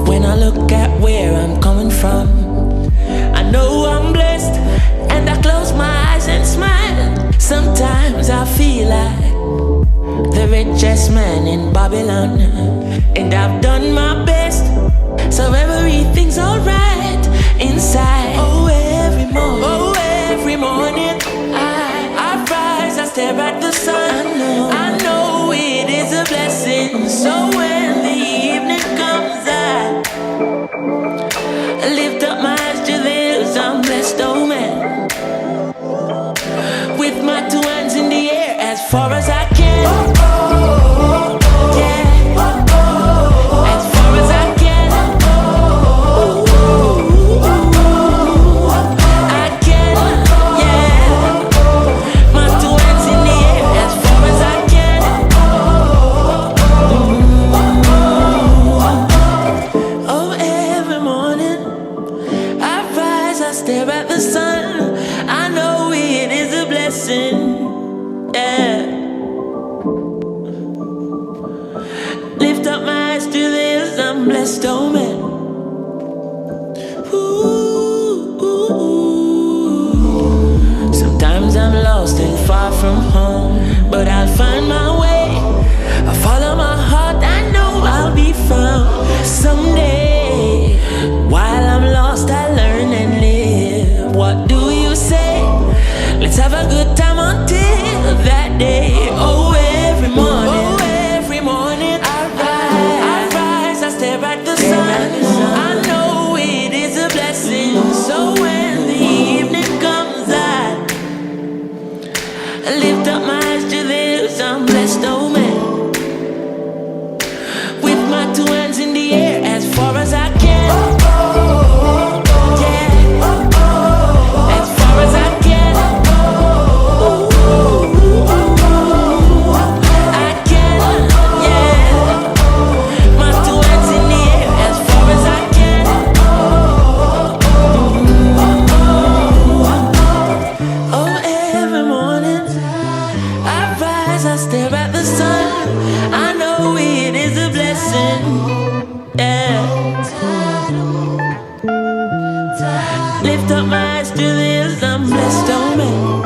When I look at where I'm coming from, I know I'm blessed, and I close my eyes and smile. Sometimes I feel like the richest man in Babylon, and I've done my best, so everything's alright inside. Oh, every morning, I rise, I stare at the sun. I know it is a blessing. So when the evening comes, I lift up my eyes to the hills. I'm blessed, oh man, with my two hands in the air as far as I can. Stare at the sun, I know it is a blessing, yeah. Lift up my eyes to this, I'm blessed, oh man. Ooh. Sometimes I'm lost and far from home, but I'll find my way. I follow my heart, I know I'll be found someday. While I'm lost, I learn and live. What do you say? Let's have a good time until that day. Oh, every morning, I rise, I stare at the sun. I know it is a blessing. So when the evening comes, I lift up my eyes to this. I'm blessed, oh man, with my two hands in the air as far as I can. I stare at the sun, I know it is a blessing, yeah. Lift up my eyes to this, I'm blessed, oh man.